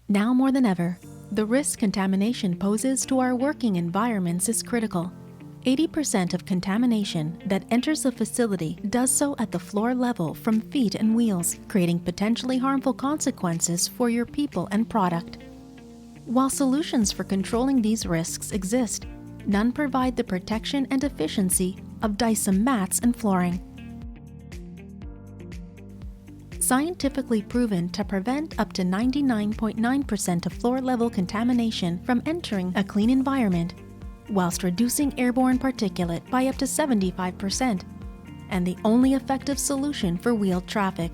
Now more than ever, the risk contamination poses to our working environments is critical. 80% of contamination that enters a facility does so at the floor level from feet and wheels, creating potentially harmful consequences for your people and product. While solutions for controlling these risks exist, none provide the protection and efficiency of Dycem mats and flooring. Scientifically proven to prevent up to 99.9% of floor-level contamination from entering a clean environment, whilst reducing airborne particulate by up to 75%, and the only effective solution for wheeled traffic.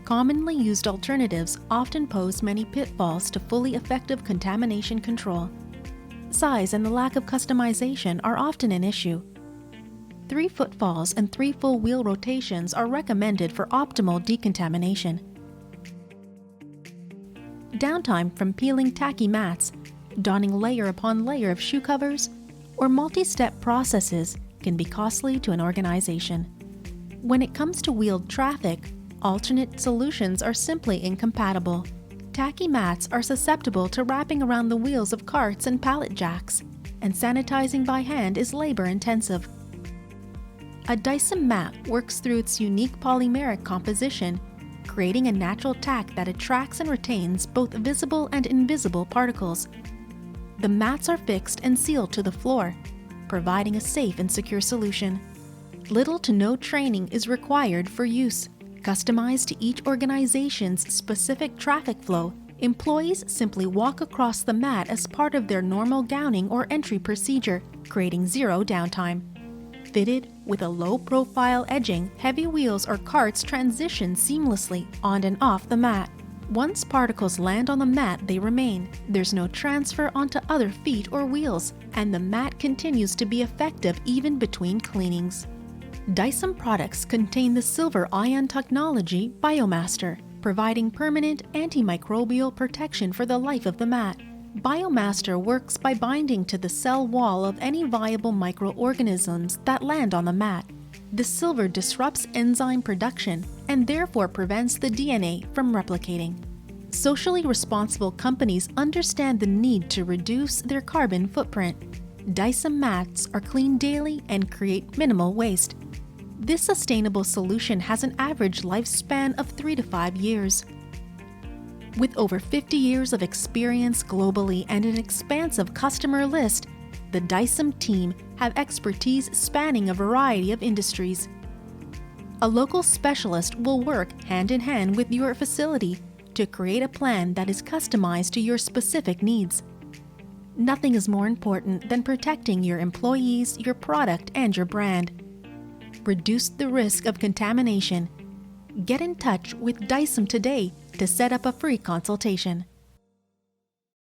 Commonly used alternatives often pose many pitfalls to fully effective contamination control. Size and the lack of customization are often an issue. 3 footfalls and 3 full wheel rotations are recommended for optimal decontamination. Downtime from peeling tacky mats, donning layer upon layer of shoe covers, or multi-step processes can be costly to an organization. When it comes to wheeled traffic, alternate solutions are simply incompatible. Tacky mats are susceptible to wrapping around the wheels of carts and pallet jacks, and sanitizing by hand is labor-intensive. A Dycem mat works through its unique polymeric composition, creating a natural tack that attracts and retains both visible and invisible particles. The mats are fixed and sealed to the floor, providing a safe and secure solution. Little to no training is required for use. Customized to each organization's specific traffic flow, employees simply walk across the mat as part of their normal gowning or entry procedure, creating zero downtime. Fitted with a low-profile edging, heavy wheels or carts transition seamlessly on and off the mat. Once particles land on the mat, they remain. There's no transfer onto other feet or wheels, and the mat continues to be effective even between cleanings. Dycem products contain the silver ion technology Biomaster, providing permanent antimicrobial protection for the life of the mat. Biomaster works by binding to the cell wall of any viable microorganisms that land on the mat. The silver disrupts enzyme production and therefore prevents the DNA from replicating. Socially responsible companies understand the need to reduce their carbon footprint. Dycem mats are cleaned daily and create minimal waste. This sustainable solution has an average lifespan of 3 to 5 years. With over 50 years of experience globally and an expansive customer list, the Dycem team have expertise spanning a variety of industries. A local specialist will work hand in hand with your facility to create a plan that is customized to your specific needs. Nothing is more important than protecting your employees, your product, and your brand. Reduce the risk of contamination. Get in touch with Dycem today to set up a free consultation.